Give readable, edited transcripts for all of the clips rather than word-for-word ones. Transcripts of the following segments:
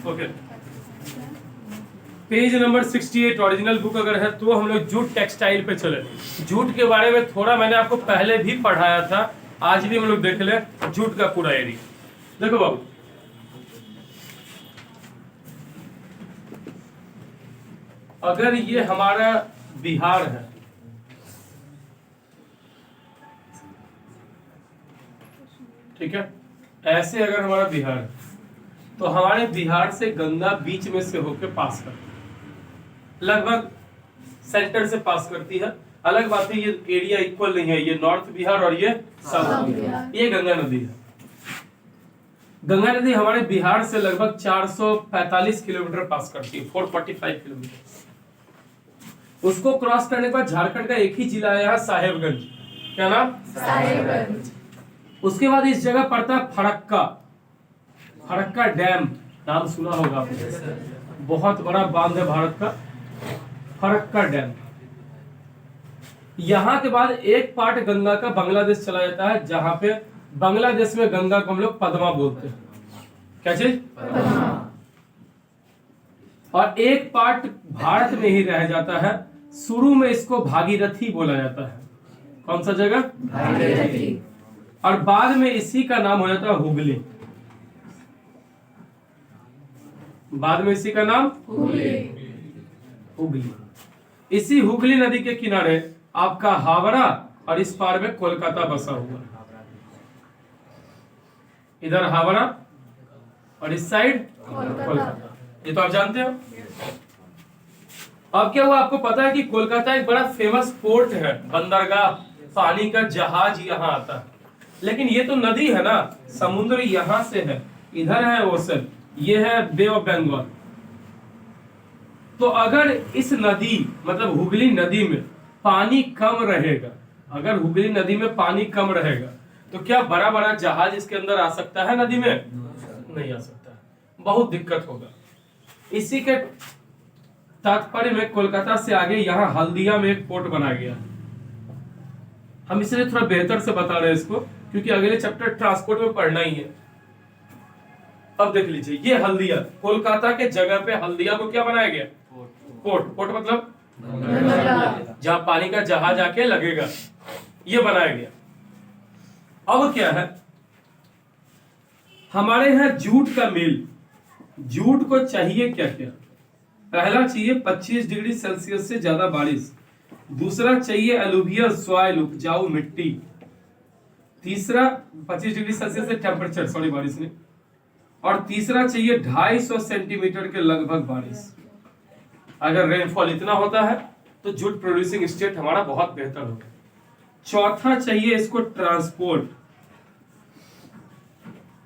Okay, page number 68 original book अगर है तो हम लोग जूट टेक्सटाइल पे चले। जूट के बारे में थोड़ा मैंने आपको पहले भी पढ़ाया था, आज भी हम लोग देख ले जूट का पूरा एरिया। देखो बाबू, अगर ये हमारा बिहार है, ठीक है, ऐसे अगर हमारा बिहार है तो हमारे बिहार से गंगा बीच में से होकर पास करती है, लगभग सेंटर से पास करती है। अलग बात है ये एरिया इक्वल नहीं है, ये नॉर्थ बिहार और ये साउथ बिहार। ये गंगा नदी है। गंगा नदी हमारे बिहार से लगभग 445 किलोमीटर पास करती है, 445 किलोमीटर। उसको क्रॉस करने के बाद झारखंड का एक ही जिला है यहाँ, साहेबगंज। क्या नाम? साहेबगंज। उसके बाद इस जगह पड़ता है फरक्का। फरक्का डैम नाम सुना होगा आपने, बहुत बड़ा बांध है भारत का, फरक्का डैम। यहाँ के बाद एक पार्ट गंगा का बांग्लादेश चला जाता है, जहां पे बांग्लादेश में गंगा को हम लोग पद्मा बोलते हैं। क्या चीज? पद्मा। और एक पार्ट भारत में ही रह जाता है, शुरू में इसको भागीरथी बोला जाता है। कौन सा जगह? भागीरथी। और बाद में इसी का नाम हो जाता है हुगली। बाद में इसी का नाम हुगली। इसी हुगली नदी के किनारे आपका हावड़ा और इस पार में कोलकाता बसा हुआ है। इधर हावड़ा और इस साइड कोलकाता। ये तो आप जानते हो। अब क्या हुआ, आपको पता है कि कोलकाता एक बड़ा फेमस पोर्ट है, बंदरगाह, पानी का जहाज यहाँ आता है। लेकिन ये तो नदी है ना, समुद्र यहाँ से है, इधर है ओशन, ये है बे ऑफ बंगाल। तो अगर इस नदी मतलब हुगली नदी में पानी कम रहेगा, अगर हुगली नदी में पानी कम रहेगा तो क्या बड़ा बड़ा जहाज इसके अंदर आ सकता है? नदी में नहीं आ सकता, बहुत दिक्कत होगा। इसी के तात्पर्य में कोलकाता से आगे यहाँ हल्दिया में एक पोर्ट बना गया। हम इसलिए थोड़ा बेहतर से बता रहे हैं इसको, क्योंकि अगले चैप्टर ट्रांसपोर्ट में पढ़ना ही है। अब देख लीजिए, ये हल्दिया, कोलकाता के जगह पे हल्दिया को क्या बनाया गया? पोर्ट। पोर्ट मतलब जहां पानी का जहाज आके लगेगा, ये बनाया गया। अब क्या है, हमारे यहाँ जूट का मिल, जूट को चाहिए क्या क्या? पहला चाहिए 25 डिग्री सेल्सियस से ज्यादा बारिश, दूसरा चाहिए एलुवियल सॉइल, उपजाऊ मिट्टी, तीसरा 25 डिग्री सेल्सियस से टेम्परेचर, सॉरी बारिश नहीं, और तीसरा चाहिए 250 सेंटीमीटर के लगभग बारिश। अगर रेनफॉल इतना होता है तो जूट प्रोड्यूसिंग स्टेट हमारा बहुत बेहतर होगा। चौथा चाहिए इसको ट्रांसपोर्ट,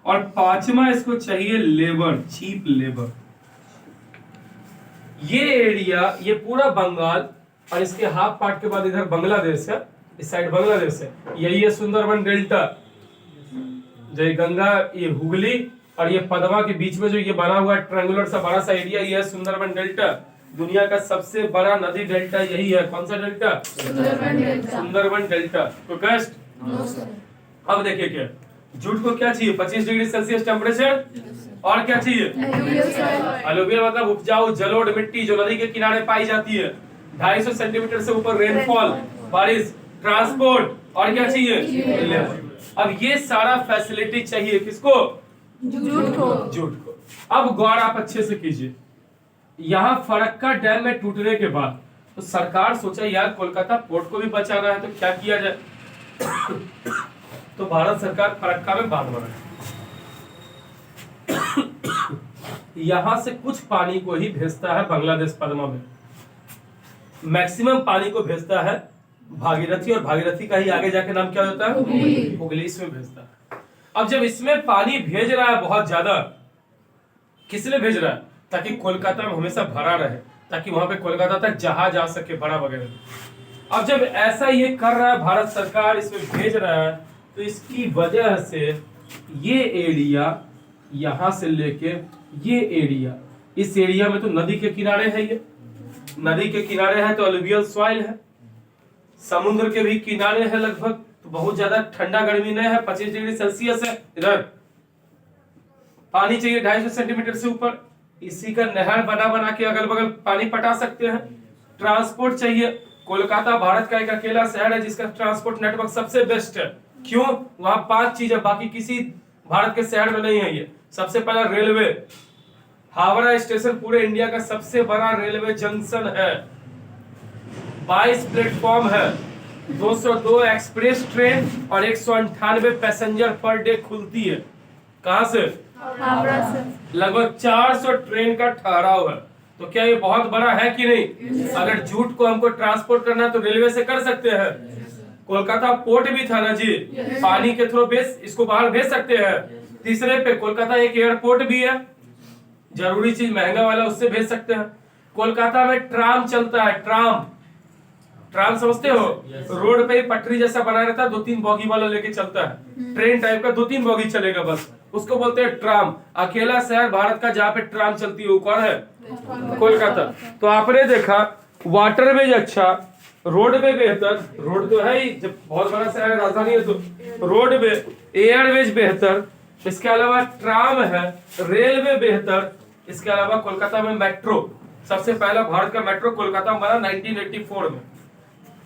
और पांचवा इसको चाहिए लेबर, चीप लेबर। ये एरिया, ये पूरा बंगाल और इसके हाफ पार्ट के बाद इधर बांग्लादेश है, इस साइड बांग्लादेश है, यही है सुंदरबन डेल्टा। जय गंगा, ये हुगली और ये पद्मा के बीच में जो ये बना हुआ ट्रायंगुलर सा बड़ा सा एरिया, ये है सुंदरबन डेल्टा। दुनिया का सबसे बड़ा नदी डेल्टा यही है। कौन सा डेल्टा? सुंदरबन डेल्टा। तो कष्ट? अब देखिए क्या, जूट को क्या चाहिए? 25 डिग्री सेल्सियस टेम्परेचर, और क्या चाहिए? अलुवियल मतलब उपजाऊ जलोढ़ मिट्टी जो नदी के किनारे पाई जाती है, 250 सेंटीमीटर से ऊपर रेनफॉल, बारिश, ट्रांसपोर्ट, और क्या चाहिए? अब ये सारा फैसिलिटी चाहिए किसको? जूट को। जूट को। अब गौर आप अच्छे से कीजिए, यहाँ फरक्का डैम में टूटने के बाद तो सरकार सोचा यार कोलकाता पोर्ट को भी बचाना है, तो क्या किया जाए? तो भारत सरकार फरक्का में बांध बनाई। यहां से कुछ पानी को ही भेजता है बांग्लादेश पद्मा में, मैक्सिमम पानी को भेजता है भागीरथी, और भागीरथी का ही आगे जाके नाम क्या होता है? हुगली। इसमें भेजता है। अब जब इसमें पानी भेज रहा है बहुत ज्यादा, किस लिए भेज रहा है? ताकि कोलकाता में हमेशा भरा रहे, ताकि वहां पे कोलकाता तक जहाज आ सके बड़ा वगैरह। अब जब ऐसा ये कर रहा है भारत सरकार, इसमें भेज रहा है, तो इसकी वजह से ये एरिया यहां से लेके ये एरिया, इस एरिया में तो नदी के किनारे है, ये नदी के किनारे है तो अलुवियल सॉइल है, समुद्र के भी किनारे है लगभग, तो बहुत ज्यादा ठंडा गर्मी नहीं है, 25 डिग्री सेल्सियस है। इधर पानी चाहिए 250 सेंटीमीटर से ऊपर, इसी का नहर बना बना के अगल बगल पानी पटा सकते हैं। ट्रांसपोर्ट चाहिए, कोलकाता भारत का एक अकेला शहर है जिसका ट्रांसपोर्ट नेटवर्क सबसे बेस्ट है। क्यों? वहां 5 चीज है, बाकी किसी भारत के शहर में नहीं है ये। सबसे पहला रेलवे, हावड़ा स्टेशन पूरे इंडिया का सबसे बड़ा रेलवे जंक्शन है। 22 प्लेटफॉर्म है, 202 एक्सप्रेस ट्रेन और 198 पैसेंजर पर डे खुलती है। कहां से? हावड़ा से। लगभग 400 ट्रेन का ठहराव है। तो क्या ये बहुत बड़ा है कि नहीं? अगर जूट को हमको ट्रांसपोर्ट करना है तो रेलवे से कर सकते हैं। कोलकाता पोर्ट भी था ना जी, पानी के थ्रू इसको बाहर भेज सकते हैं। तीसरे पे कोलकाता एक एयरपोर्ट भी है, जरूरी चीज महंगा वाला उससे भेज सकते हैं। कोलकाता में ट्राम चलता है, ट्राम समझते हो? रोड पे पटरी जैसा बना रहता है, 2-3 बॉगी वाला लेके चलता है, ट्रेन टाइप का 2-3 बॉगी चलेगा बस, उसको बोलते हैं ट्राम। अकेला शहर भारत का जहाँ पे ट्राम चलती है वो कौन है? कोलकाता। तो आपने देखा वाटरवेज अच्छा, रोडवे बेहतर, रोड तो है ही, जब बहुत बड़ा शहर राजधानी है तो रोडवे, एयरवेज बेहतर, इसके अलावा ट्राम है, रेलवे बेहतर, इसके अलावा कोलकाता में मेट्रो, सबसे पहला भारत का मेट्रो कोलकाता में बना 1984 में।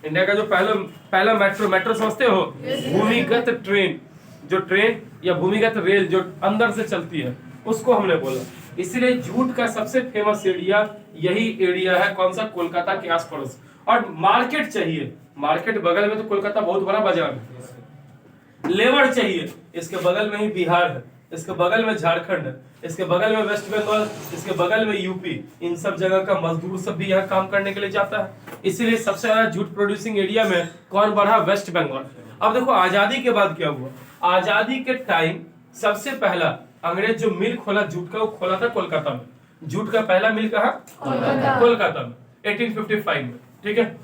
इंडिया का जो पहला मेट्रो समझते हो? भूमिगत ट्रेन, जो ट्रेन या भूमिगत रेल जो अंदर से चलती है उसको हमने बोला। इसलिए जूट का सबसे फेमस एरिया यही एरिया है। कौन सा? कोलकाता के आस पड़ोस। और मार्केट चाहिए, मार्केट बगल में तो कोलकाता बहुत बड़ा बाजार है। लेबर चाहिए, इसके बगल में ही बिहार है, इसके बगल में झारखंड है, इसके बगल में वेस्ट बंगाल, इसके बगल में यूपी। इन सब जगह का मजदूर सब भी यहाँ काम करने के लिए जाता है। इसीलिए सबसे ज्यादा जूट प्रोड्यूसिंग एरिया में कौन बढ़ा? वेस्ट बंगाल। अब देखो आजादी के बाद क्या हुआ। आजादी के टाइम सबसे पहला अंग्रेज जो मिल खोला जूट का, वो खोला था कोलकाता में। जूट का पहला मिल कहा? कोलकाता में 1855 में, ठीक है।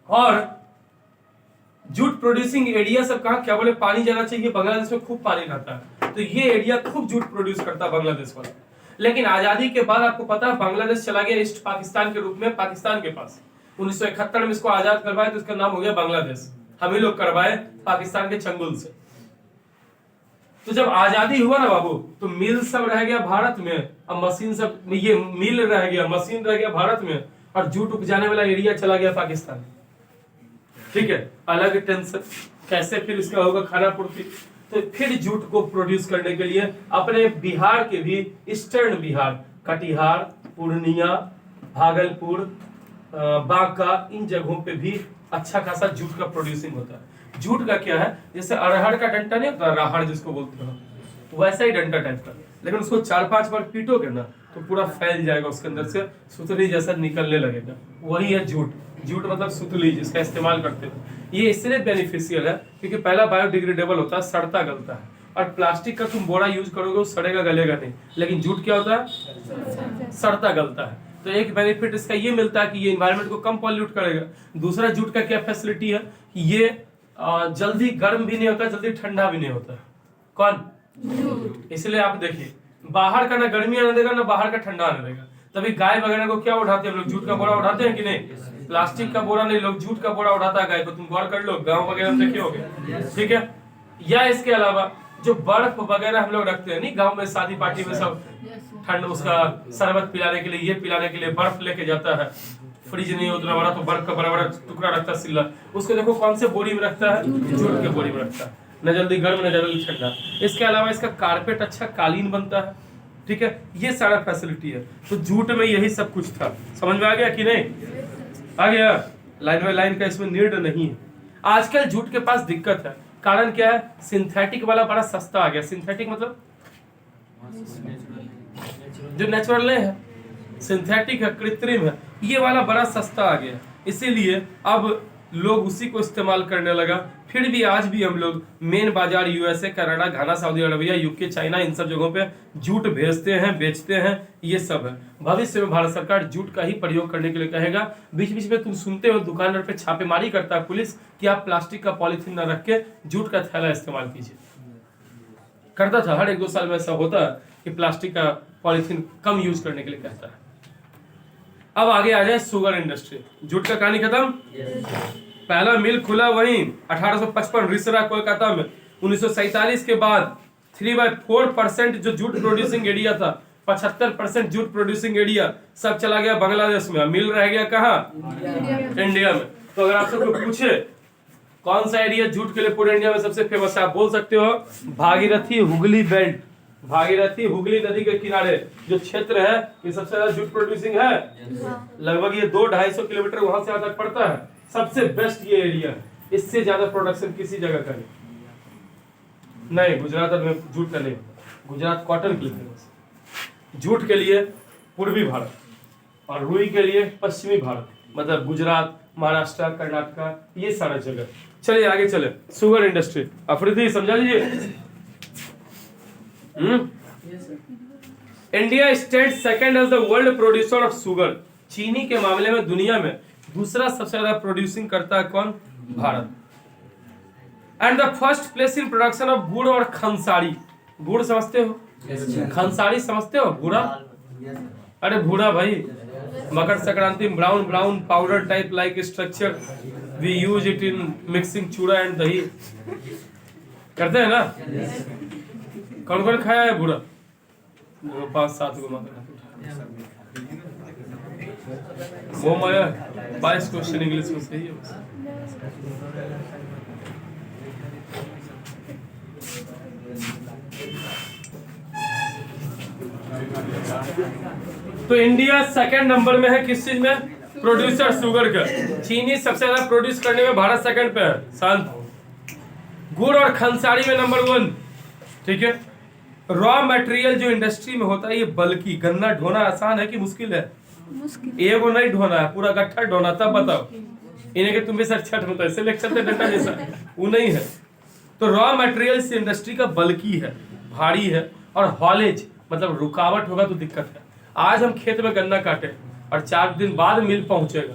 और जूट प्रोड्यूसिंग एरिया सब कहा? क्या बोले? पानी ज्यादा चाहिए, बांग्लादेश में खूब पानी रहता है तो ये एरिया खूब जूट प्रोड्यूस करता है बांग्लादेश वाला। लेकिन आजादी के बाद आपको पता है बांग्लादेश चला गया ईस्ट पाकिस्तान के रूप में पाकिस्तान के पास। 1971 में इसको आजाद करवाए तो इसका नाम हो गया बांग्लादेश। हम ही लोग करवाए पाकिस्तान के चंगुल से। तो जब आजादी हुआ ना बाबू, तो मिल सब रह गया भारत में, अब मशीन सब, ये मिल रह गया, मशीन रह गया भारत में, और जूट उपजाने वाला एरिया चला गया पाकिस्तान। ठीक है, अलग टेंशन, कैसे फिर इसका होगा खाना पूर्ति। तो फिर जूट को प्रोड्यूस करने के लिए अपने बिहार के भी, ईस्टर्न बिहार, कटिहार, पूर्णिया, भागलपुर, बांका, इन जगहों पे भी अच्छा खासा जूट का प्रोड्यूसिंग होता है। जूट का क्या है, जैसे अरहर का डंटा नहीं होता, राहड़ जिसको बोलते हो, वैसा ही डंटा टाइप का, लेकिन उसको 4-5 बार पीटोगे ना तो पूरा फैल जाएगा, उसके अंदर से सुतली जैसा निकलने लगेगा। वही है जूट। जूट मतलब सुतली, जिसका इस्तेमाल करते हैं। ये इसलिए बेनिफिशियल है क्योंकि पहला बायोडिग्रेडेबल होता है, सड़ता गलता है। और प्लास्टिक का तुम बोरा यूज करोगे वो सड़ेगा गलेगा नहीं, लेकिन जूट क्या होता है? सड़ता गलता है। तो एक बेनिफिट इसका ये मिलता है कि ये एनवायरनमेंट को कम पॉल्यूट करेगा। दूसरा, जूट का क्या फैसिलिटी है, ये जल्दी गर्म भी नहीं होता, जल्दी ठंडा भी नहीं होता। कौन? इसलिए आप देखिए बाहर का ना गर्मी आने देगा ना बाहर का ठंडा आने देगा। तभी गाय वगैरह को क्या उठाते हैं हम लोग? जूट का बोरा उठाते हैं कि नहीं? प्लास्टिक का बोरा नहीं, लोग जूट का बोरा उठाता है गाय को। तुम गौर कर लो, गाँव वगैरह में देखे होगे, ठीक है। या इसके अलावा जो बर्फ वगैरह हम लोग रखते हैं नहीं, गाँव में शादी पार्टी में सब ठंड, उसका शरबत पिलाने के लिए, ये पिलाने के लिए बर्फ लेके जाता है। फ्रिज नहीं उतना बड़ा तो बर्फ का बड़ा बड़ा टुकड़ा रखता है सिल्ला, उसको देखो कौन से बोरी में रखता है? जूट के बोरी में रखता है, न जल्दी गर्म न जल्दी ठंडा। इसके अलावा इसका कारपेट अच्छा कालीन बनता है, ठीक है। ये सारा फैसिलिटी है। तो जूट में यही सब कुछ था। समझ में आ गया कि नहीं? आ गया। लाइन बाय लाइन का इसमें नीड नहीं है। आजकल जूट के पास दिक्कत है, कारण क्या है? सिंथेटिक वाला बड़ा सस्ता आ गया। सिंथेटिक मतलब जो नेचुरल नहीं है, सिंथेटिक है, कृत्रिम है, ये वाला बड़ा सस्ता आ गया। इसीलिए अब लोग उसी को इस्तेमाल करने लगा। फिर भी आज भी हम लोग मेन बाजार यूएसए, कनाडा, घाना, सऊदी अरबिया, यूके, चाइना, इन सब जगहों पे जूट भेजते हैं, बेचते हैं, ये सब है। भविष्य में भारत सरकार जूट का ही प्रयोग करने के लिए कहेगा। बीच बीच में तुम सुनते हो दुकानदार पे छापेमारी करता है पुलिस कि आप प्लास्टिक का पॉलिथीन न रख के जूट का थैला इस्तेमाल कीजिए। करता था, हर 1-2 साल में ऐसा होता है कि प्लास्टिक का पॉलिथीन कम यूज करने के लिए कहता है। अब आगे आ जाए शुगर इंडस्ट्री। जूट का कहानी खत्म। पहला मिल खुला वहीं 1855 रिसरा कोलकाता में। 1947 के बाद 3/4% जो जूट प्रोड्यूसिंग एरिया था 75% जूट प्रोड्यूसिंग एरिया सब चला गया बांग्लादेश में, मिल रह गया कहाँ? इंडिया में। तो अगर आपसे कोई पूछे कौन सा एरिया जूट के लिए पूरे इंडिया में सबसे फेमस है, आप बोल सकते हो भागीरथी हुगली बेल्ट। भागीरथी हुगली नदी के किनारे जो क्षेत्र है ये सबसे ज्यादा जूट प्रोड्यूसिंग है। लगभग ये 200-250 किलोमीटर वहां से तक पड़ता है। सबसे बेस्ट ये एरिया है, इससे ज्यादा प्रोडक्शन किसी जगह का नहीं। गुजरात में जूट का नहीं, गुजरात कॉटन के लिए फेमस, जूट के लिए पूर्वी भारत और रुई के लिए पश्चिमी भारत, मतलब गुजरात, महाराष्ट्र, कर्नाटक, ये सारा जगह। चलिए आगे चले। शुगर इंडस्ट्री, अफरीदी समझा लीजिए। India state second as the world producer of sugar. चीनी के मामले में दुनिया में दूसरा सबसे ज्यादा प्रोड्यूसिंग करता है कौन? Bharat. And the first place in production of गुड़ और खंसारी। गुड़ समझते हो? खंसारी समझते हो? भूरा, अरे भूरा भाई, Makar Sankranti, brown brown powder type like structure, we use it in mixing chura and dahi, करते हैं ना? कौन कौन खाया है भूरा? 5-7 को वो माया 22 क्वेश्चन इंग्लिश में सही है बस। तो इंडिया सेकंड नंबर में है किस चीज में? प्रोड्यूसर शुगर का। चीनी सबसे ज्यादा प्रोड्यूस करने में भारत सेकंड पे है, शांत। गुड़ और खंसारी में नंबर 1, ठीक है। रॉ मटेरियल जो इंडस्ट्री में होता है ये बल्कि, गन्ना ढोना आसान है कि मुश्किल है? एगो नहीं ढोना है, पूरा गट्ठा ढोना, तब बताओ। इन्हें के तुम भी सर छठ में तो ऐसे लेक्चर थे डंडा जैसा, वो नहीं है। तो रॉ मटेरियल इंडस्ट्री का बल्कि है, भारी है, और हॉलेज मतलब रुकावट होगा तो दिक्कत है। आज हम खेत में गन्ना काटे और 4 दिन बाद मिल पहुंचेगा,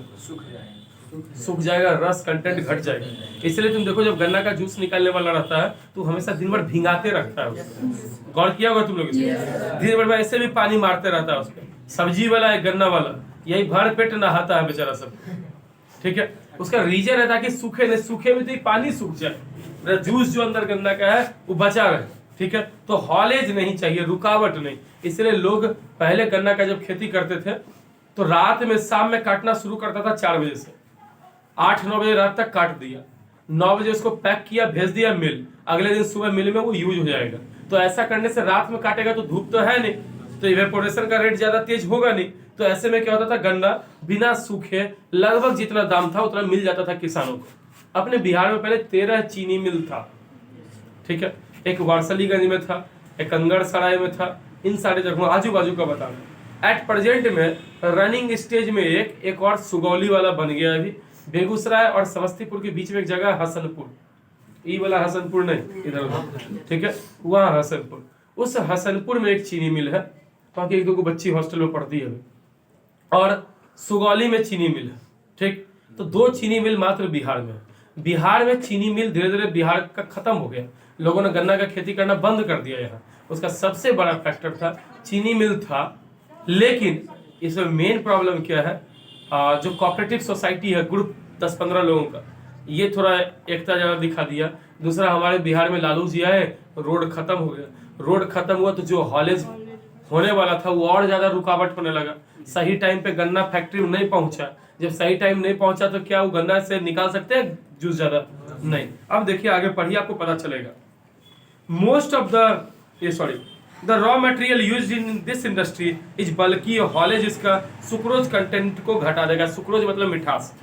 सूख जाएगा, रस कंटेंट घट जाएगा। इसलिए तुम देखो जब गन्ना का जूस निकालने वाला रहता है तो हमेशा दिन भर भिंगाते रखता है उसको। गौर किया होगा तुम लोग? दिन भर में ऐसे भी पानी मारते रहता है उसको। सब्जी वाला है, गन्ना वाला, यही भर पेट नहाता है बेचारा सब, ठीक है। उसका रीजन है ताकि सूखे नहीं, सूखे में तो पानी सूख जाए, जूस जो अंदर गन्ना का है वो बचा रहे, ठीक है। तो हॉलेज नहीं चाहिए, रुकावट नहीं। इसलिए लोग पहले गन्ना का जब खेती करते थे तो रात में, शाम में काटना शुरू करता था 4 बजे से, 8-9 बजे रात तक काट दिया, 9 बजे उसको पैक किया, भेज दिया मिल, अगले दिन सुबह मिल में वो यूज हो जाएगा। तो ऐसा करने से रात में काटेगा तो धूप तो है नहीं, तो इवेपोरेशन का रेट ज्यादा तेज होगा नहीं। तो ऐसे में क्या होता था, गन्ना बिना सूखे लगभग जितना दाम था उतना मिल जाता था किसानों को। अपने बिहार में पहले 13 चीनी मिल था, ठीक है। एक वारसलीगंज में था, एक कंगड़ सराय में था, इन सारे जगहों आजू बाजू का बता रहा। एट प्रेजेंट में रनिंग स्टेज में एक और सुगौली वाला बन गया अभी। बेगूसराय और समस्तीपुर के बीच में एक जगह हसनपुर, ई वाला हसनपुर नहीं, इधर, ठीक है, वहाँ हसनपुर। उस हसनपुर में एक चीनी मिल है, बाकी 1-2 बच्ची हॉस्टल में पढ़ती है, और सुगौली में चीनी मिल है, ठीक। तो 2 चीनी मिल मात्र बिहार में। बिहार में चीनी मिल धीरे धीरे बिहार का खत्म हो गया, लोगों ने गन्ना का खेती करना बंद कर दिया यहाँ। उसका सबसे बड़ा फैक्टर था चीनी मिल था, लेकिन इसमें मेन प्रॉब्लम क्या है, जो कोऑपरेटिव सोसाइटी है, ग्रुप 10-15 लोगों का, ये थोड़ा एकता ज्यादा दिखा दिया। दूसरा, हमारे बिहार में लालू जी आए, रोड खत्म हो गया। रोड खत्म हुआ तो जो हॉलेज होने वाला था वो और ज्यादा रुकावट होने लगा। सही टाइम पे गन्ना फैक्ट्री में नहीं पहुंचा। जब सही टाइम नहीं पहुंचा तो क्या वो गन्ना से निकाल सकते हैं जूस ज्यादा? नहीं। अब देखिए आगे पढ़िए, आपको पता चलेगा। Most of the raw material used in this industry is बल्कि, हॉलेज इसका सुक्रोज कंटेंट को घटा देगा। सुक्रोज मतलब मिठास।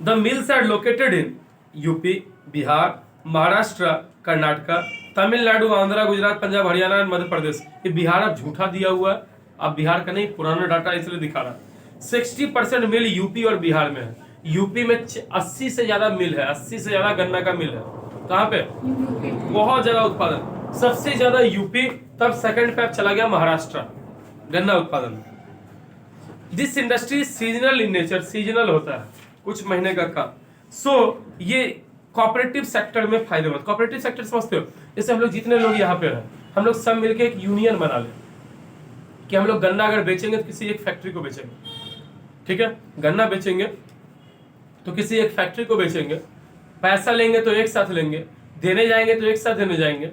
The mills are located in UP, Bihar, Maharashtra, Karnataka, Tamil Nadu, Andhra, Gujarat, Punjab, Haryana और मध्य प्रदेश। ये बिहार अब झूठा दिया हुआ है, अब बिहार का नहीं, पुराना डाटा इसलिए दिखा रहा है। 60% मिल यूपी और बिहार में है। यूपी में 80 से ज्यादा मिल है, 80 से ज्यादा गन्ना का मिल है। कहाँ पे? बहुत ज्यादा उत्पादन, सबसे ज्यादा यूपी, तब सेकंड पे चला गया महाराष्ट्र गन्ना उत्पादन। This industry seasonal in nature, seasonal होता है, कुछ महीने का काम। सो ये कोऑपरेटिव सेक्टर में फायदेमंद। कोऑपरेटिव सेक्टर समझते हो? जैसे हम लोग जितने लोग यहाँ पे हैं, हम लोग सब मिलके एक यूनियन बना ले कि हम लोग गन्ना अगर बेचेंगे तो किसी एक फैक्ट्री को बेचेंगे, ठीक है। गन्ना बेचेंगे तो किसी एक फैक्ट्री को बेचेंगे, पैसा लेंगे तो एक साथ लेंगे, देने जाएंगे तो एक साथ देने जाएंगे,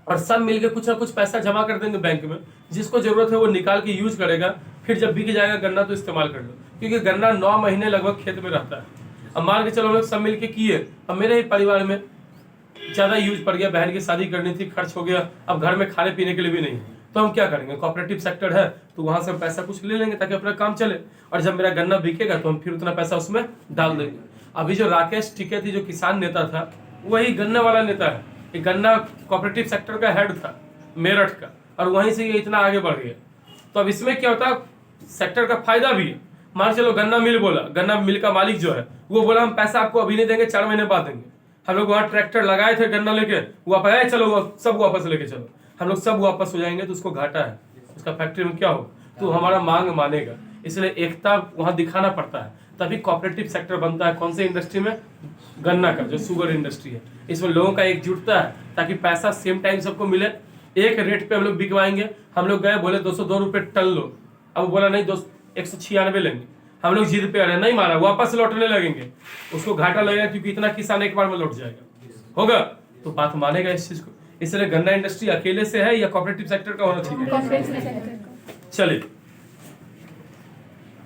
और सब मिलके कुछ ना कुछ पैसा जमा कर देंगे बैंक में, जिसको जरूरत है वो निकाल के यूज करेगा, फिर जब बिक जाएगा गन्ना तो इस्तेमाल कर लो, क्योंकि गन्ना 9 महीने लगभग खेत में रहता है। अब मान के चलो हम लोग सब मिलके किए, अब मेरे ही परिवार में ज्यादा यूज पड़ गया, बहन की शादी करनी थी, खर्च हो गया, अब घर में खाने पीने के लिए भी नहीं है, तो हम क्या करेंगे, कोऑपरेटिव सेक्टर है तो वहां से पैसा कुछ ले लेंगे ताकि अपना काम चले, और जब मेरा गन्ना बिकेगा तो हम फिर उतना पैसा उसमें डाल देंगे। अभी जो राकेश टिकैत जो किसान नेता था, वही गन्ने वाला नेता है। ये गन्ना कोऑपरेटिव सेक्टर का हेड था मेरठ का, और वहीं से ये इतना आगे बढ़ गया। तो अब इसमें क्या होता है, सेक्टर का फायदा भी है। मान चलो गन्ना मिल बोला, गन्ना मिल का मालिक जो है वो बोला हम पैसा आपको अभी नहीं देंगे, 4 महीने बाद देंगे। हम लोग वहाँ ट्रैक्टर लगाए थे गन्ना लेके, वो आप आए चलो सब वापस लेके चलो, हम लोग सब वापस हो जाएंगे तो उसको घाटा है, उसका फैक्ट्री में क्या हो, तो हमारा मांग मानेगा। इसलिए एकता वहाँ दिखाना पड़ता है, तभी कोऑपरेटिव सेक्टर बनता है। कौन से इंडस्ट्री में, गन्ना का जो शुगर इंडस्ट्री है, इसमें लोगों का एकजुटता है ताकि पैसा सेम टाइम सबको मिले, एक रेट पे हम लोग बिकवाएंगे। हम लोग गए बोले 202 रुपये टन लो, अब बोला नहीं 196 लेंगे, हम लोग जिद पे आ रहे, नहीं माना, वापस लौटने लगेंगे, उसको घाटा लगेगा क्योंकि इतना किसान एक बार में लौट जाएगा, होगा तो बात मानेगा इस चीज को। इसलिए गन्ना इंडस्ट्री अकेले से है या कोऑपरेटिव सेक्टर का होना चाहिए। चलिए,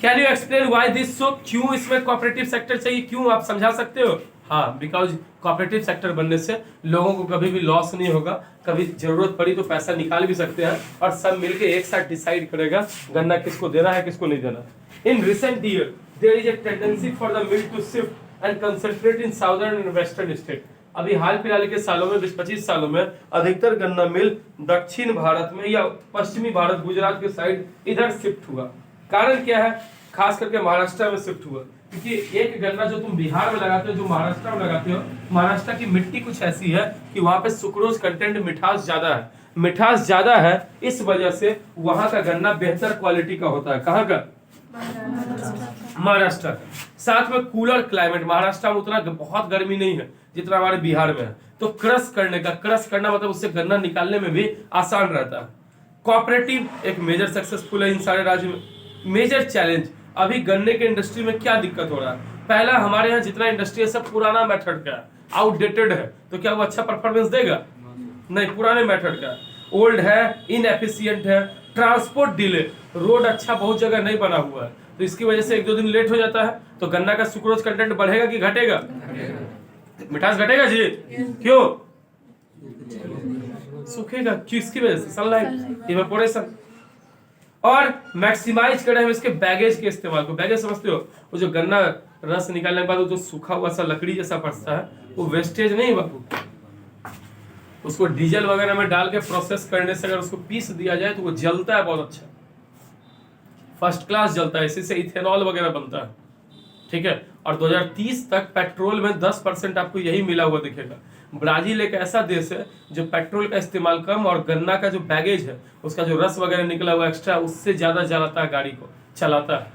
can you explain why this so, क्यों इसमें कोऑपरेटिव सेक्टर चाहिए, क्यों आप समझा सकते हो। हाँ, बिकॉज कोऑपरेटिव सेक्टर बनने से लोगों को कभी भी लॉस नहीं होगा, कभी जरूरत पड़ी तो पैसा निकाल भी सकते हैं, और सब मिलके एक साथ डिसाइड करेगा गन्ना किसको देना है किसको नहीं देना। In recent year there is a tendency for the mill to shift and concentrate in southern and western state. अभी हाल फिलहाल के सालों में 20-25 सालों में अधिकतर गन्ना मिल दक्षिण भारत में या पश्चिमी भारत, गुजरात के साइड इधर शिफ्ट हुआ। कारण क्या है, खास करके महाराष्ट्र में शिफ्ट हुआ, क्योंकि एक गन्ना जो तुम बिहार में लगाते हो, जो महाराष्ट्र में लगाते हो, महाराष्ट्र की मिट्टी कुछ ऐसी है कि वहां पे सुक्रोज कंटेंट, मिठास ज्यादा है, मिठास ज्यादा है, इस वजह से वहां का गन्ना बेहतर क्वालिटी का होता है। कहाँ का, महाराष्ट्र का। साथ में कूलर क्लाइमेट, महाराष्ट्र में उतना बहुत गर्मी नहीं है जितना हमारे बिहार में है, तो क्रश करना मतलब उससे गन्ना निकालने में भी आसान रहता है। कोऑपरेटिव एक मेजर सक्सेसफुल है इन सारे राज्य में। मेजर चैलेंज, अभी गन्ने के इंडस्ट्री में क्या दिक्कत हो रहा है, पहला हमारे यहाँ जितना इंडस्ट्री है सब पुराना मेथड का है, आउटडेटेड है, तो क्या वो अच्छा परफॉर्मेंस देगा, नहीं, पुराने मेथड का, ओल्ड है, इनएफिशिएंट है, ट्रांसपोर्ट डिले, रोड अच्छा बहुत जगह नहीं बना हुआ है, तो इसकी वजह से 1-2 दिन लेट हो जाता है, तो गन्ना का सुक्रोज कंटेंट बढ़ेगा कि घटेगा, मिठास घटेगा जी, क्यों, सूखेगा, किसकी वजह से, सनलाइट, इवेपोरेशन। और मैक्सिमाइज करें हम इसके बैगेज के इस्तेमाल को। बैगेज समझते हो, वो जो गन्ना रस निकालने के बाद वो जो सूखा हुआ सा लकड़ी जैसा पड़ता है, वो वेस्टेज नहीं बाबू, उसको डीजल वगैरह में डाल के प्रोसेस करने से अगर उसको पीस दिया जाए तो वो जलता है बहुत अच्छा, फर्स्ट क्लास जलता है, इसी से इथेनॉल वगैरह बनता है, ठीक है। और 2030 तक पेट्रोल में 10% आपको यही मिला हुआ दिखेगा। ब्राजील एक ऐसा देश है जो पेट्रोल का इस्तेमाल कम और गन्ना का जो बैगेज है, उसका जो रस वगैरह निकला हुआ एक्स्ट्रा, उससे ज्यादा जलाता है, गाड़ी को चलाता है,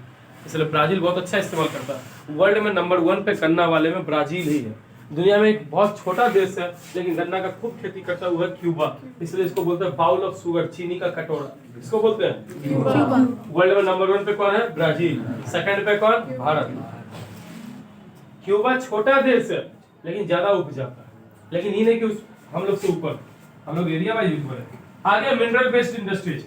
इसलिए ब्राजील बहुत अच्छा इस्तेमाल करता है। वर्ल्ड में नंबर 1 पे गन्ना वाले में ब्राजील ही है। दुनिया में एक बहुत छोटा देश है लेकिन गन्ना का खूब खेती करता हुआ है, क्यूबा, इसलिए इसको बोलते हैं बाउल ऑफ शुगर, चीनी का कटोरा, इसको बोलते हैं। वर्ल्ड में नंबर 1 पे कौन है, ब्राजील, सेकंड पे कौन, भारत। क्यूबा छोटा देश है लेकिन ज्यादा उग जाता है, लेकिन ये नहीं कि हम लोग से ऊपर, हम लोग एरिया वाइज ऊपर है। आगे मिनरल बेस्ड इंडस्ट्रीज,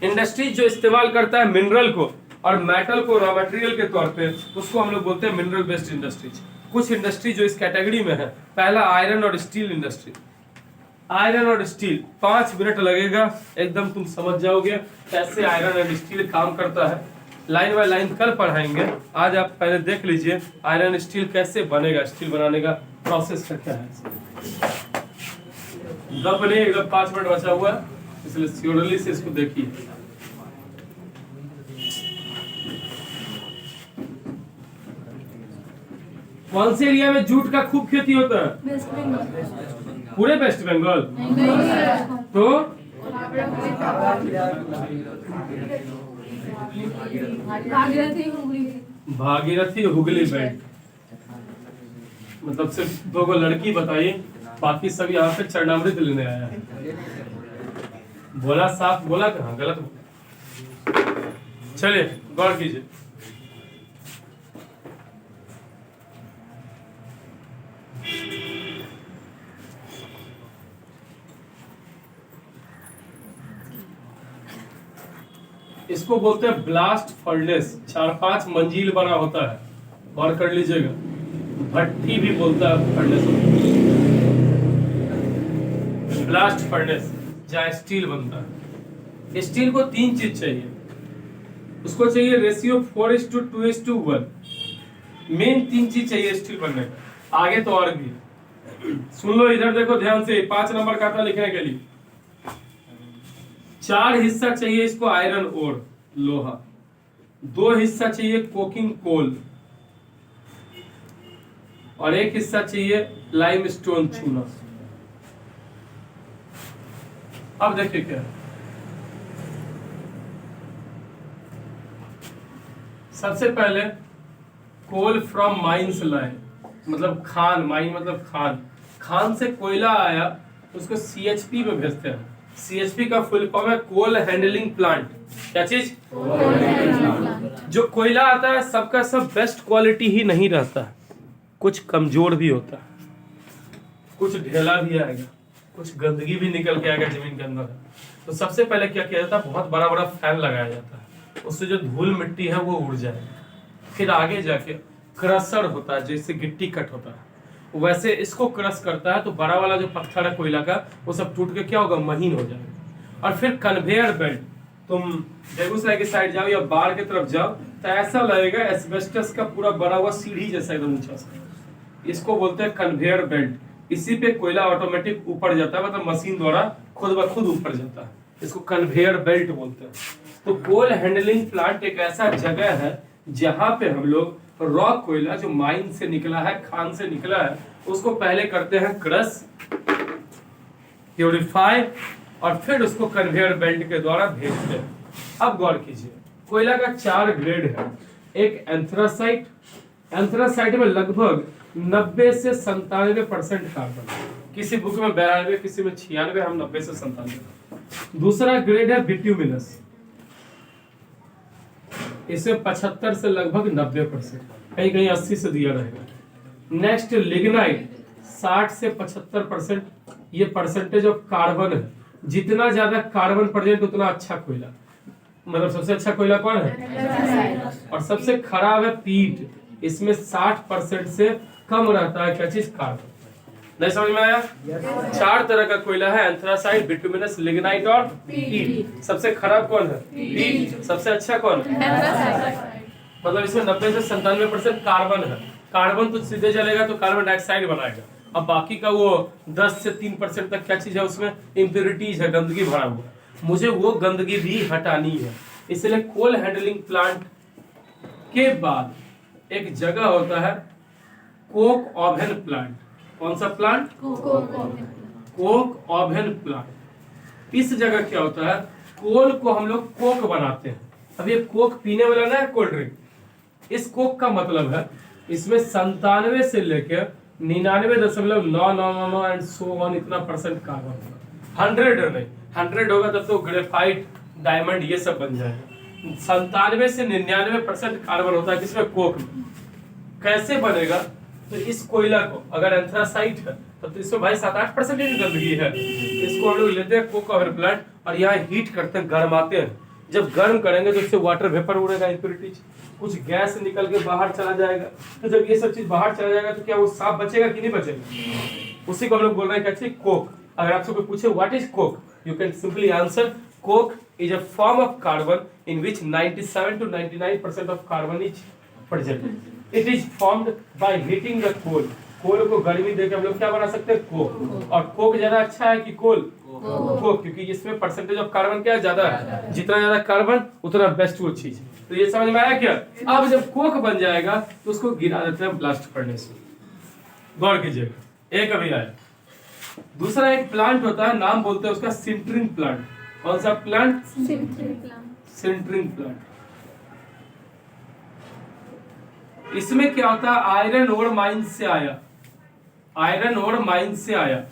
इंडस्ट्रीज जो इस्तेमाल करता है मिनरल को और मेटल को रॉ मटेरियल के तौर पे, उसको हम लोग बोलते हैं मिनरल बेस्ड इंडस्ट्रीज। कुछ इंडस्ट्री जो इस कैटेगरी में है, पहला आयरन और स्टील इंडस्ट्री। आयरन और स्टील 5 मिनट लगेगा, एकदम तुम समझ जाओगे कैसे आयरन और स्टील काम करता है। लाइन बाय लाइन कल पढ़ाएंगे, आज आप पहले देख लीजिए आयरन स्टील कैसे बनेगा, स्टील बनाने का प्रोसेस क्या है। गप नहीं, एकदम 5 मिनट बचा हुआ है, इसलिए सियोरली से इसको देखिए। कौन से एरिया में जूट का खूब खेती होता है, वेस्ट बंगाल, पूरे वेस्ट बंगाल, तो भागीरथी हुगली बेल्ट, मतलब सिर्फ 2 लड़की बताइए, बाकी सब यहाँ पे चरणामृत लेने आया है। बोला साफ, बोला कहाँ गलत बोला। चलिए गौर कीजिए, इसको बोलते हैं ब्लास्ट फर्नेस। 4-5 मंजिल बना होता है, गौर कर लीजिएगा। भट्टी भी बोलता है फर्नेस, ब्लास्ट फर्नेस जहाँ स्टील बनता है। स्टील को 3 चीज चाहिए, उसको चाहिए रेशियो 4:2:1। मेन 3 चीज चाहिए स्टील बनने का, आगे तो और भी। सुन लो इधर देखो ध्यान से, 5 नंबर का था लिखने के लिए। 4 हिस्सा चाहिए इसको आयरन ओर, लोहा। 2 हिस्सा चाहिए कोकिंग कोल, और 1 हिस्सा चाहिए लाइमस्टोन चूना। अब देखिए क्या है। सबसे पहले कोल फ्रॉम माइंस लाए, मतलब खान, माइन मतलब खान। खान से कोयला आया तो उसको सीएचपी में भेजते हैं। सीएचपी का फुल फॉर्म है कोल हैंडलिंग प्लांट। क्या चीज? जो कोयला आता है सबका सब बेस्ट क्वालिटी ही नहीं रहता है, कुछ कमजोर भी होता है, कुछ ढेला भी आएगा, कुछ गंदगी भी निकल के आएगा जमीन के अंदर। तो सबसे पहले क्या किया जाता है, बहुत बड़ा बड़ा फैन लगाया जाता है, उससे जो धूल मिट्टी है वो उड़ जाए। फिर आगे जाके क्रशर होता है, जैसे गिट्टी कट होता है वैसे इसको क्रश करता है, तो बड़ा वाला जो पत्थर है कोयला का वो सब टूट के क्या होगा, महीन हो जाएगा। और फिर कन्वेयर बेल्ट, तुम बेगूसराय की साइड जाओ या बाढ़ की तरफ जाओ तो ऐसा लगेगा एस्बेस्टस का पूरा बड़ा हुआ सीढ़ी जैसा एकदम ऊंचा सा। इसको बोलते हैं कन्वेयर बेल्ट। इसी पे कोयला ऑटोमेटिक ऊपर जाता है, मतलब मशीन द्वारा खुद ब खुद ऊपर जाता है, इसको कन्वेयर बेल्ट बोलते हैं। तो कोल हैंडलिंग प्लांट एक ऐसा जगह है जहां पे हम लोग रॉ कोयला जो माइन से निकला है, खान से निकला है, उसको पहले करते हैं क्रश, प्यूरिफाई, और फिर उसको कन्वेयर बेल्ट के द्वारा भेजते हैं। अब गौर कीजिए, कोयला का 4 ग्रेड है। एक एंथ्रासाइट, एंथ्रासाइट में लगभग 90 से 97% कार्बन, किसी बुक में 92, किसी में 96, हम 90 से 97। दूसरा ग्रेड है बिट्यूमिनस, इसमें 75 से लगभग 90%, कहीं कहीं 80 से दिया रहेगा। नेक्स्ट लिग्नाइट, 60 से 75%, ये परसेंटेज ऑफ कार्बन है। जितना ज्यादा कार्बन प्रेजेंट उतना अच्छा कोयला, मतलब सबसे अच्छा कोयला कौन है? और सबसे खराब है पीट, इसमें 60% से कम रहता है क्या चीज, कार्बन। नहीं समझ में आया? 4 तरह का कोयला है, एंथ्रासाइट, बिटुमिनस, लिग्नाइट और पीट। सबसे खराब कौन है? पीट। सबसे अच्छा कौन है? मतलब इसमें 90 से 97% कार्बन है। कार्बन तो सीधे जलेगा तो कार्बन डाइऑक्साइड बनाएगा, अब बाकी का वो 10 से 3% तक क्या चीज है, उसमें इम्प्योरिटीज है, गंदगी भरा हुआ है, मुझे वो गंदगी भी हटानी है। इसलिए कोल हैंडलिंग प्लांट के बाद एक जगह होता है कोक ओवन प्लांट। कौन सा प्लांट? Coke oven plant. इस जगह क्या होता है, कोल को हम लोग कोक बनाते हैं। अब ये कोक पीने वाला ना है, कोल्ड ड्रिंक। इस कोक का मतलब है इसमें 97 से लेकर 99.999 एंड सो ऑन इतना परसेंट कार्बन होगा। 100 नहीं, 100 होगा तब तो ग्रेफाइट, डायमंड ये सब बन जाएगा। 97 से 99% कार्बन होता है किसमें? कोक में। कैसे बनेगा? तो इस कोयला को अगर एंथ्रासाइट है तो इसमें भाई 7-8% ही गंदगी है। इसको हम लोग लेते हैं कोक ओवन प्लांट और यहाँ हीट करते हैं, गर्माते हैं। जब गर्म करेंगे तो इससे वाटर वेपर उड़ेगा, इम्प्योरिटीज, कुछ गैस निकल के बाहर चला जाएगा। तो जब ये सब चीज बाहर चला जाएगा तो क्या वो साफ बचेगा कि नहीं बचेगा? उसी को हम लोग बोल रहे हैं क्या? कोक। अगर आपसे कोई पूछे what is coke, you can simply answer coke is a form of carbon in which 97 to 99% of carbon is present. It is formed by heating the coal. Coal को गर्मी देकर हम लोग क्या बना सकते हैं? कोक। और कोक ज्यादा अच्छा है कि कोल? कोक, क्योंकि इसमें परसेंटेज ऑफ कार्बन क्या ज्यादा है, जितना ज्यादा कार्बन उतना बेस्ट वो चीज। तो ये समझ में आया क्या? अब जब कोक बन जाएगा तो उसको गिरा देते हैं ब्लास्ट फर्नेस में। गौर कीजिएगा, एक अभी आया। दूसरा एक प्लांट होता है, नाम बोलते हैं उसका सिंटरिंग प्लांट। कौन सा प्लांट? Sintering plant. इसमें क्या होता है, आयरन ओर माइन से आया, आयरन ओर माइन से आया,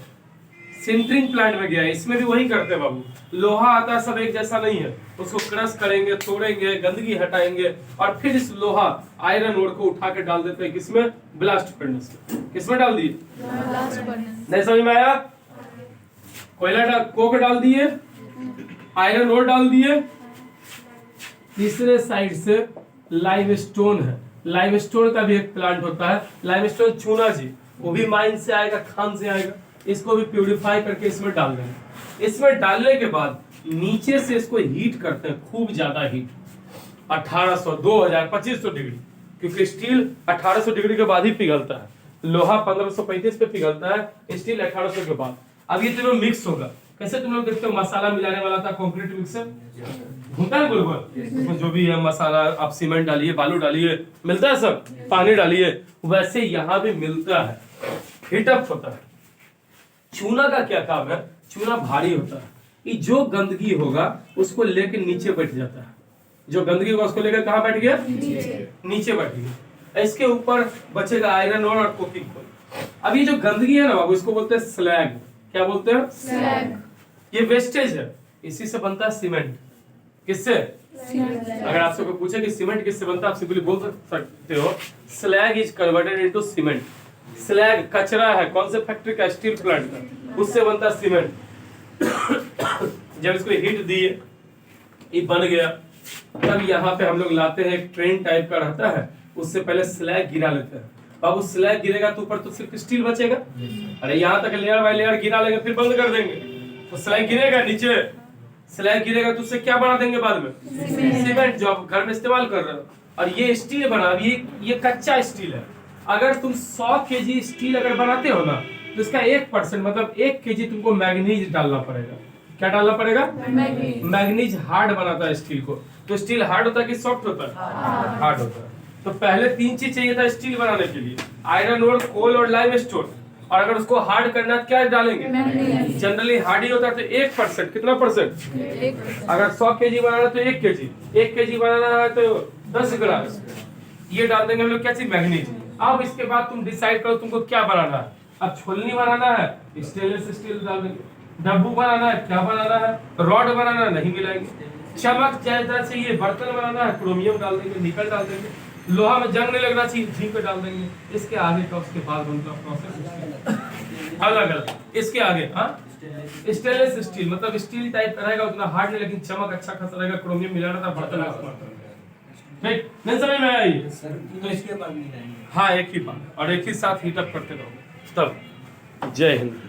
सिंटरिंग प्लांट में गया। इसमें भी वही करते हैं बाबू, लोहा आता है, सब एक जैसा नहीं है, उसको क्रश करेंगे, तोड़ेंगे, गंदगी हटाएंगे और फिर इस लोहा आयरन ओर को उठा के डाल देते हैं किसमें? ब्लास्ट फर्नेस में। किसमें डाल दिए? नहीं समझ में आया? कोयला कोक डाल दिए, आयरन ओर डाल दिए, तीसरे साइड से लाइमस्टोन है। लाइमस्टोन का भी एक प्लांट होता है, लाइमस्टोन चूना जी, वो भी माइन से आएगा, खान से आएगा। इसको भी प्यूरिफाई करके इसमें डाल देंगे। इसमें डालने के बाद नीचे से इसको हीट करते हैं, खूब ज्यादा हीट, 1800, 2000, 2500 डिग्री, क्योंकि स्टील 1800 डिग्री के बाद ही पिघलता है। लोहा 1535 पे पिघलता है, स्टील 1800 के बाद। अब ये तीनों मिक्स होगा। कैसे तुम लोग देखते हो मसाला मिलाने वाला था कंक्रीट मिक्सर, होता है बिल्कुल, उसमें जो भी है मसाला, आप सीमेंट डालिए, बालू डालिए, मिलता है सब, पानी डालिए, वैसे यहाँ भी मिलता है, हीटअप होता है। चूना का क्या काम है? चूना भारी होता है, ये जो गंदगी होगा उसको लेके नीचे बैठ जाता है। जो गंदगी होगा उसको लेकर कहाँ बैठ गया? नीचे बैठ गया। इसके ऊपर बचेगा आयरन और कोकिंग कोल। अब ये जो गंदगी है ना बाबू, इसको बोलते हैं स्लैग। क्या बोलते हैं? स्लैग। ये वेस्टेज है, इसी से बनता है सीमेंट। किससे? अगर आपसे कोई पूछे कि सीमेंट किससे बनता है, आप सिंपली बोल सकते हो slag is converted into cement. Slag कचरा है, कौन से फैक्ट्री का? स्टील प्लांट का, उससे बनता है सीमेंट। जब इसको हीट दिए, ये बन गया, तब यहाँ पे हम लोग लाते हैं, एक ट्रेन टाइप का रहता है, उससे पहले स्लैग गिरा लेते हैं। अब उस स्लैग गिरेगा तो ऊपर तो सिर्फ स्टील बचेगा। अरे यहाँ तक लेयर बाय लेयर गिरा लेंगे, फिर बंद कर देंगे, तो स्लैग गिरेगा नीचे। स्लैग गिरेगा तो उससे क्या बना देंगे बाद में? सीमेंट, जो आप घर में इस्तेमाल कर रहे हो। और ये स्टील बना, अब ये कच्चा स्टील है। अगर तुम 100 केजी स्टील अगर बनाते हो ना, तो इसका 1% मतलब 1 केजी तुमको मैग्नीज डालना पड़ेगा। क्या डालना पड़ेगा? मैग्नीज हार्ड बनाता है स्टील को। तो स्टील हार्ड होता है कि सॉफ्ट होता है? हार्ड होता है। तो पहले 3 चीज चाहिए था स्टील बनाने के लिए, आयरन ओर, कोल और लाइमस्टोन। और अगर उसको हार्ड करना है क्या डालेंगे? जनरली हार्ड ही होता है, तो 1%, कितना परसेंट? अगर 100 केजी बनाना है तो 1 केजी, 1 केजी बनाना है तो 10 ग्राम ये डाल देंगे हम लोग। क्या चीज? मैग्नीज। अब इसके बाद तुम डिसाइड करो तुमको क्या बनाना है। अब छोलनी बनाना है, स्टेनलेस स्टील डाल देंगे। डब्बू बनाना है, क्या बनाना है? रॉड बनाना है, नहीं मिलाएंगे। चमक ज्यादा चाहिए, बर्तन बनाना है, क्रोमियम डाल देंगे, निकल डाल देंगे। लोहा में जंग नहीं लगना चाहिए, जिंक डाल देंगे। इसके आगे का उसके बाद बनता प्रोसेस अलग अलग। इसके आगे हाँ स्टेनलेस स्टील, मतलब स्टील टाइप रहेगा, उतना हार्ड नहीं, लेकिन चमक अच्छा खासा रहेगा। क्रोमियम मिलाना था, बर्तन में इस्तेमाल करेंगे। ठीक, नहीं समझ में आई? तो इसके बाद हाँ, एक ही बात, और एक ही साथ हीटअप करते रहोगे तब। जय हिंद।